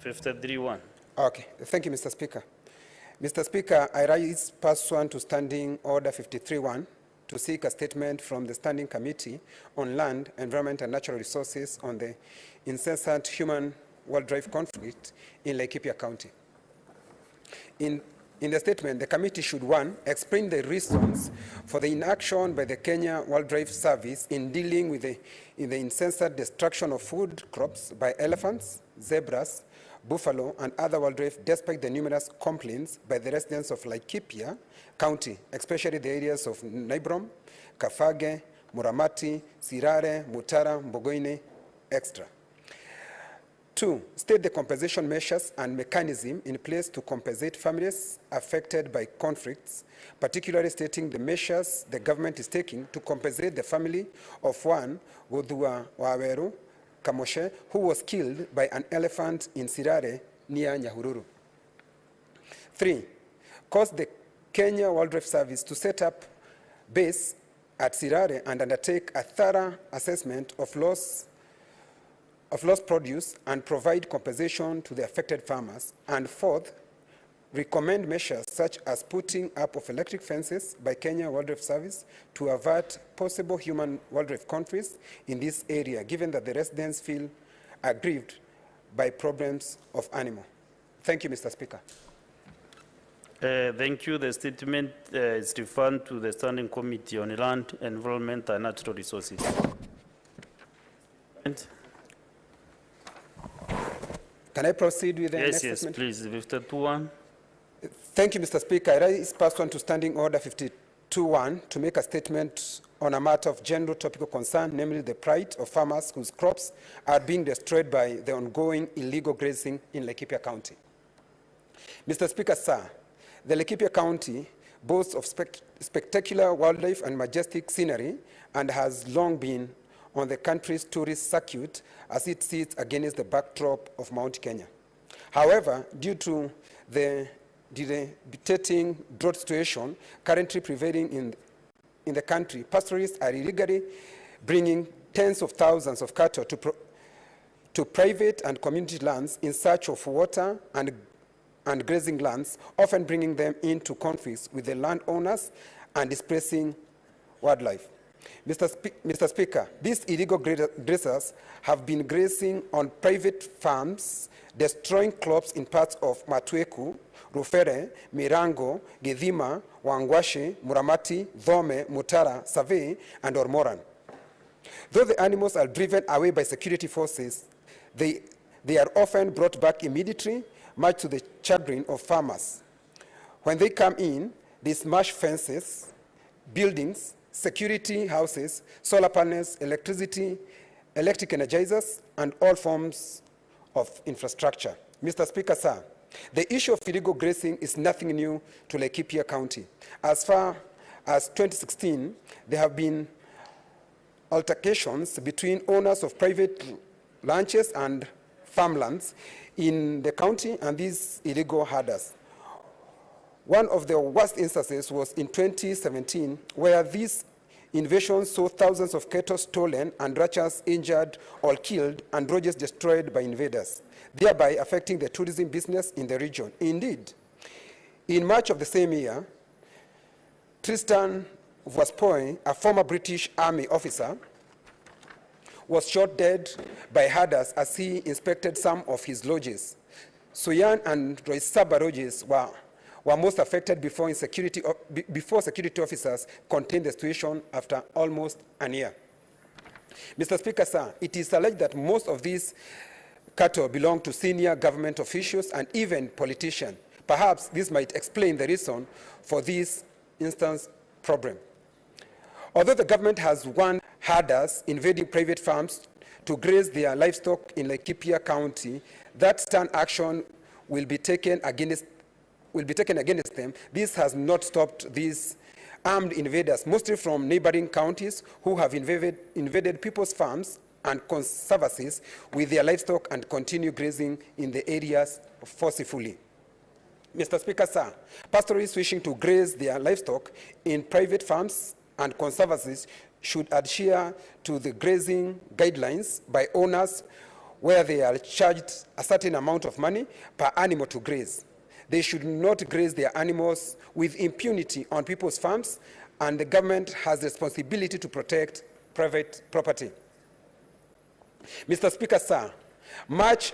53-1. Okay, thank you, Mr. Speaker. Mr. Speaker, I rise pursuant to Standing Order 53-1 to seek a statement from the Standing Committee on Land, Environment and Natural Resources on the incessant human-wildlife conflict in Laikipia County. In the statement, the committee should, 1, explain the reasons for the inaction by the Kenya Wildlife Service in dealing with the incessant destruction of food crops by elephants, zebras, buffalo, and other wildlife, despite the numerous complaints by the residents of Laikipia County, especially the areas of Naibrom, Kafage, Muramati, Sirare, Mutara, Mbogoine, etc. 2, state the compensation measures and mechanism in place to compensate families affected by conflicts, particularly stating the measures the government is taking to compensate the family of one Wodua Waweru Kamoshe, who was killed by an elephant in Sirare near Nyahururu. 3, cause the Kenya Wildlife Service to set up base at Sirare and undertake a thorough assessment of lost produce and provide compensation to the affected farmers. And 4th, recommend measures such as putting up of electric fences by Kenya Wildlife Service to avert possible human-wildlife conflicts in this area, given that the residents feel aggrieved by problems of animal. Thank you, Mr. Speaker. Thank you. The statement is referred to the Standing Committee on Land, Environment and Natural Resources. Can I proceed with the next statement? statement? Please. 52-1. Thank you, Mr. Speaker. I rise pursuant to Standing Order 52-1 to make a statement on a matter of general topical concern, namely the plight of farmers whose crops are being destroyed by the ongoing illegal grazing in Laikipia County. Mr. Speaker, sir, the Laikipia County boasts of spectacular wildlife and majestic scenery and has long been on the country's tourist circuit as it sits against the backdrop of Mount Kenya. However, due to the debilitating drought situation currently prevailing in the country, pastoralists are illegally bringing tens of thousands of cattle to private and community lands in search of water and grazing lands, often bringing them into conflicts with the landowners and displacing wildlife. Mr. Speaker, these illegal grazers have been grazing on private farms, destroying crops in parts of Matweku, Rufere, Mirango, Githima, Wangwashi, Muramati, Dhome, Mutara, Save, and Ormoran. Though the animals are driven away by security forces, they are often brought back immediately, much to the chagrin of farmers. When they come in, they smash fences, buildings, security houses, solar panels, electric energizers, and all forms of infrastructure. Mr. Speaker, sir, the issue of illegal grazing is nothing new to Laikipia County. As far as 2016, there have been altercations between owners of private ranches and farmlands in the county and these illegal herders. One of the worst instances was in 2017, where these invasions saw thousands of cattle stolen and ranchers injured or killed and lodges destroyed by invaders, thereby affecting the tourism business in the region. Indeed, in March of the same year, Tristan Vaspoy, a former British Army officer, was shot dead by herders as he inspected some of his lodges. Suyan and Roysaba lodges were most affected before security officers contained the situation after almost a year. Mr. Speaker, sir, it is alleged that most of these cattle belong to senior government officials and even politicians. Perhaps this might explain the reason for this instance problem. Although the government has warned herders invading private farms to graze their livestock in Laikipia County, that stern action will be taken against them. This has not stopped these armed invaders, mostly from neighboring counties, who have invaded people's farms and conservancies with their livestock and continue grazing in the areas forcefully. Mr. Speaker, sir, pastoralists wishing to graze their livestock in private farms and conservancies should adhere to the grazing guidelines by owners where they are charged a certain amount of money per animal to graze. They should not graze their animals with impunity on people's farms, and the government has the responsibility to protect private property. Mr. Speaker, sir, much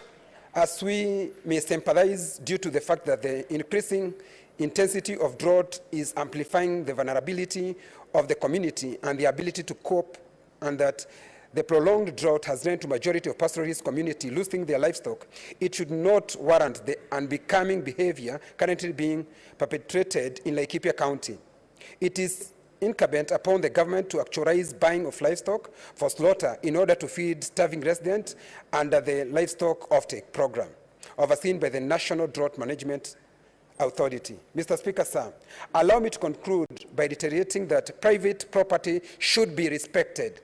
as we may sympathize due to the fact that the increasing intensity of drought is amplifying the vulnerability of the community and the ability to cope, and that the prolonged drought has led to majority of pastoralist community losing their livestock, it should not warrant the unbecoming behavior currently being perpetrated in Laikipia County. It is incumbent upon the government to actualize buying of livestock for slaughter in order to feed starving residents under the livestock offtake program, overseen by the National Drought Management Authority. Mr. Speaker, sir, allow me to conclude by reiterating that private property should be respected.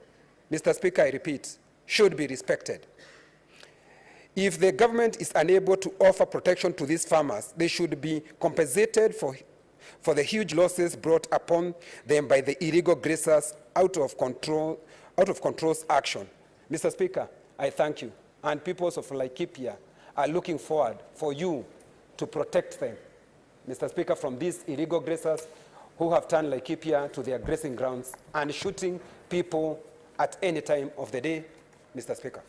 Mr. Speaker, I repeat, should be respected. If the government is unable to offer protection to these farmers, they should be compensated for the huge losses brought upon them by the illegal grazers out of control's action. Mr. Speaker, I thank you, and peoples of Laikipia are looking forward for you to protect them, Mr. Speaker, from these illegal grazers who have turned Laikipia to their grazing grounds and shooting people at any time of the day, Mr. Speaker.